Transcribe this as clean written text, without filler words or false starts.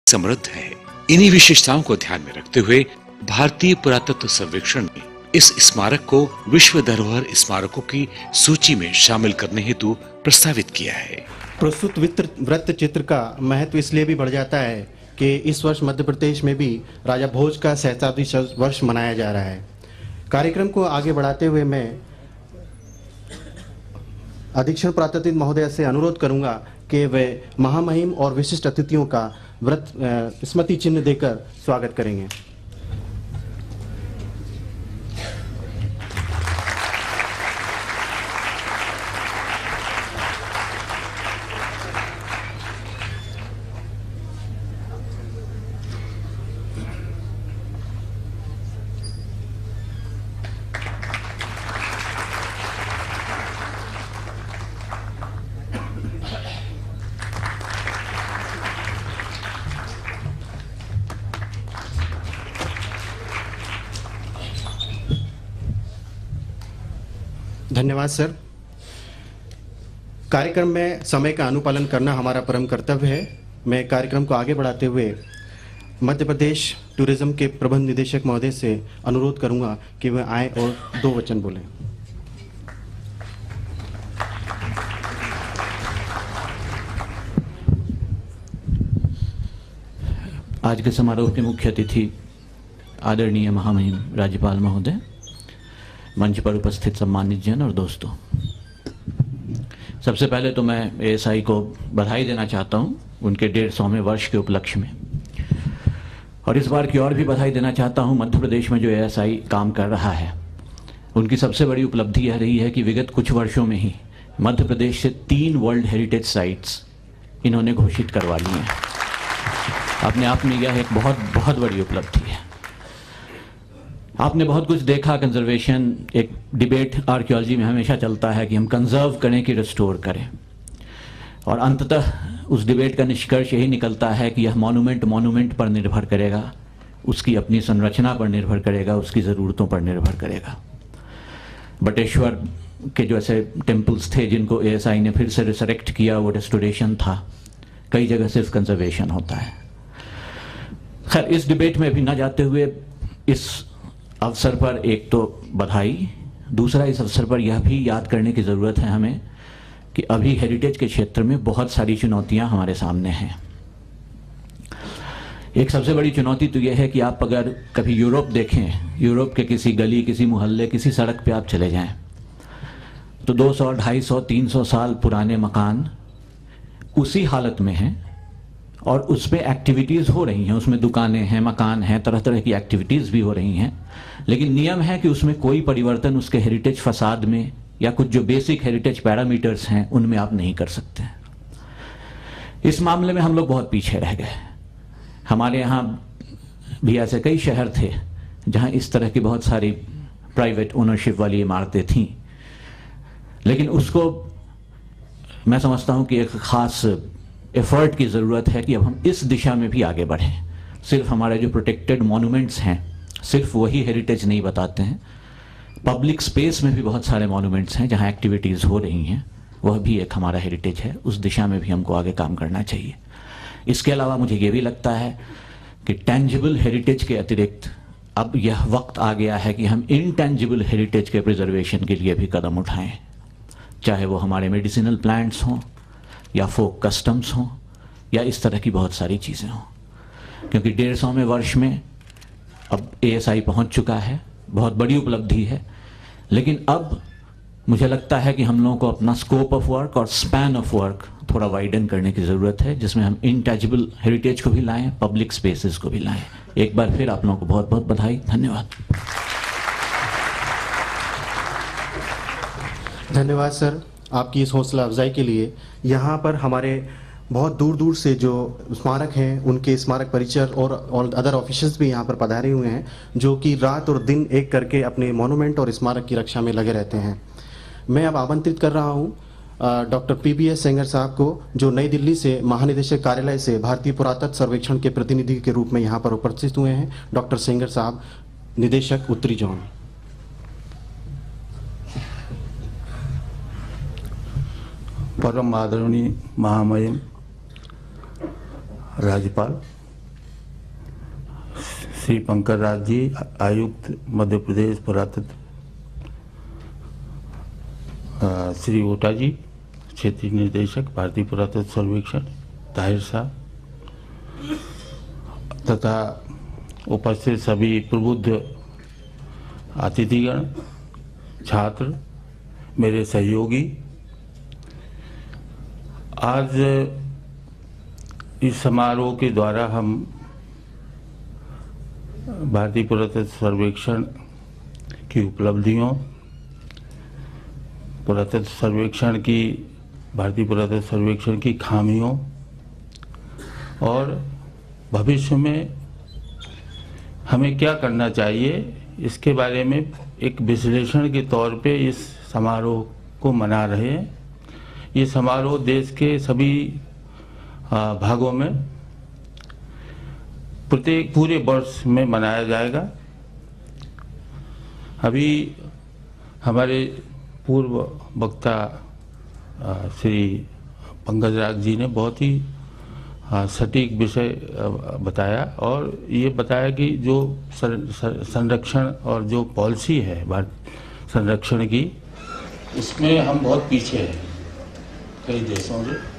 समृद्ध है। इन्हीं विशेषताओं को ध्यान में रखते हुए भारतीय पुरातत्व सर्वेक्षण ने इस स्मारक को विश्व धरोहर स्मारकों की सूची में शामिल करने हेतु प्रस्तावित किया है। प्रस्तुत वृत्त चित्र का महत्व इसलिए भी बढ़ जाता है कि इस वर्ष मध्य प्रदेश में भी राजा भोज का सहस्त्राब्दी वर्ष मनाया जा रहा है। कार्यक्रम को आगे बढ़ाते हुए मैं अधीक्षण पुरातत्व महोदय से अनुरोध करूंगा कि वे महामहिम और विशिष्ट अतिथियों का व्रत स्मृति चिन्ह देकर स्वागत करेंगे। धन्यवाद सर। कार्यक्रम में समय का अनुपालन करना हमारा परम कर्तव्य है। मैं कार्यक्रम को आगे बढ़ाते हुए मध्य प्रदेश टूरिज्म के प्रबंध निदेशक महोदय से अनुरोध करूंगा कि वह आए और 2 वचन बोलें। आज के समारोह के मुख्य अतिथि आदरणीय महामहिम राज्यपाल महोदय, मंच पर उपस्थित सम्मानित जन और दोस्तों, सबसे पहले तो मैं एएसआई को बधाई देना चाहता हूं उनके 150वें वर्ष के उपलक्ष्य में, और इस बार की और भी बधाई देना चाहता हूं मध्य प्रदेश में जो एएसआई काम कर रहा है। उनकी सबसे बड़ी उपलब्धि यह रही है कि विगत कुछ वर्षों में ही मध्य प्रदेश से 3 वर्ल्ड हेरिटेज साइट्स इन्होंने घोषित करवा ली हैं। अपने आप में यह एक बहुत बड़ी उपलब्धि है। आपने बहुत कुछ देखा। कंजर्वेशन एक डिबेट आर्कियोलॉजी में हमेशा चलता है कि हम कंजर्व करें कि रिस्टोर करें, और अंततः उस डिबेट का निष्कर्ष यही निकलता है कि यह मॉन्यूमेंट पर निर्भर करेगा, उसकी अपनी संरचना पर निर्भर करेगा, उसकी ज़रूरतों पर निर्भर करेगा। बटेश्वर के जो ऐसे टेम्पल्स थे जिनको एएसआई ने फिर से रिसरेक्ट किया, वो रेस्टोरेशन था। कई जगह सिर्फ कंजर्वेशन होता है। खैर, इस डिबेट में भी ना जाते हुए इस अवसर पर एक तो बधाई, दूसरा इस अवसर पर यह भी याद करने की ज़रूरत है हमें कि अभी हेरिटेज के क्षेत्र में बहुत सारी चुनौतियां हमारे सामने हैं। एक सबसे बड़ी चुनौती तो यह है कि आप अगर कभी यूरोप देखें, यूरोप के किसी गली, किसी मोहल्ले, किसी सड़क पे आप चले जाएं, तो 200, 250, 300 साल पुराने मकान उसी हालत में हैं और उस पर एक्टिविटीज़ हो रही हैं। उसमें दुकानें हैं, मकान हैं, तरह तरह की एक्टिविटीज़ भी हो रही हैं, लेकिन नियम है कि उसमें कोई परिवर्तन उसके हेरिटेज फसाद में या कुछ जो बेसिक हेरिटेज पैरामीटर्स हैं उनमें आप नहीं कर सकते। इस मामले में हम लोग बहुत पीछे रह गए। हमारे यहाँ भी ऐसे कई शहर थे जहाँ इस तरह की बहुत सारी प्राइवेट ओनरशिप वाली इमारतें थीं, लेकिन उसको मैं समझता हूँ कि एक ख़ास एफर्ट की ज़रूरत है कि अब हम इस दिशा में भी आगे बढ़ें। सिर्फ हमारे जो प्रोटेक्टेड मॉन्यूमेंट्स हैं, सिर्फ वही हेरिटेज नहीं बताते हैं। पब्लिक स्पेस में भी बहुत सारे मॉन्यूमेंट्स हैं जहां एक्टिविटीज़ हो रही हैं, वह भी एक हमारा हेरिटेज है। उस दिशा में भी हमको आगे काम करना चाहिए। इसके अलावा मुझे ये भी लगता है कि टेंजिबल हेरिटेज के अतिरिक्त अब यह वक्त आ गया है कि हम इनटेंजिबल हेरिटेज के प्रिजर्वेशन के लिए भी कदम उठाएं, चाहे वो हमारे मेडिसिनल प्लांट्स हों या फोक कस्टम्स हों या इस तरह की बहुत सारी चीज़ें हों। क्योंकि 150वें वर्ष में अब एएसआई पहुंच चुका है, बहुत बड़ी उपलब्धि है, लेकिन अब मुझे लगता है कि हम लोगों को अपना स्कोप ऑफ वर्क और स्पैन ऑफ वर्क थोड़ा वाइडन करने की ज़रूरत है, जिसमें हम इनटचेबल हेरिटेज को भी लाएं, पब्लिक स्पेसेस को भी लाएं। एक बार फिर आप लोगों को बहुत बहुत बधाई। धन्यवाद। धन्यवाद सर आपकी इस हौसला अफजाई के लिए। यहाँ पर हमारे बहुत दूर दूर से जो स्मारक हैं उनके स्मारक परिचर और अदर ऑफिसर्स भी यहाँ पर पधारे हुए हैं, जो कि रात और दिन एक करके अपने मॉन्यूमेंट और स्मारक की रक्षा में लगे रहते हैं। मैं अब आमंत्रित कर रहा हूँ डॉक्टर पीबीएस सेंगर साहब को, जो नई दिल्ली से महानिदेशक कार्यालय से भारतीय पुरातत्व सर्वेक्षण के प्रतिनिधि के रूप में यहाँ पर उपस्थित हुए हैं। डॉक्टर सेंगर साहब, निदेशक उत्तरी जोन। परम आदरणीय महामहिम राज्यपाल श्री पंकज राज जी, आयुक्त मध्य प्रदेश पुरातत्व, श्री ओटा जी, क्षेत्रीय निदेशक भारतीय पुरातत्व सर्वेक्षण ताहिर साहब, तथा उपस्थित सभी प्रबुद्ध अतिथिगण, छात्र, मेरे सहयोगी। आज इस समारोह के द्वारा हम भारतीय पुरातत्व सर्वेक्षण की उपलब्धियों, भारतीय पुरातत्व सर्वेक्षण की खामियों और भविष्य में हमें क्या करना चाहिए, इसके बारे में एक विश्लेषण के तौर पे इस समारोह को मना रहे हैं। ये समारोह देश के सभी भागों में प्रत्येक पूरे वर्ष में मनाया जाएगा। अभी हमारे पूर्व वक्ता श्री पंकज राज जी ने बहुत ही सटीक विषय बताया और ये बताया कि जो संरक्षण और जो पॉलिसी है भारत संरक्षण की, उसमें हम बहुत पीछे हैं कई देशों से।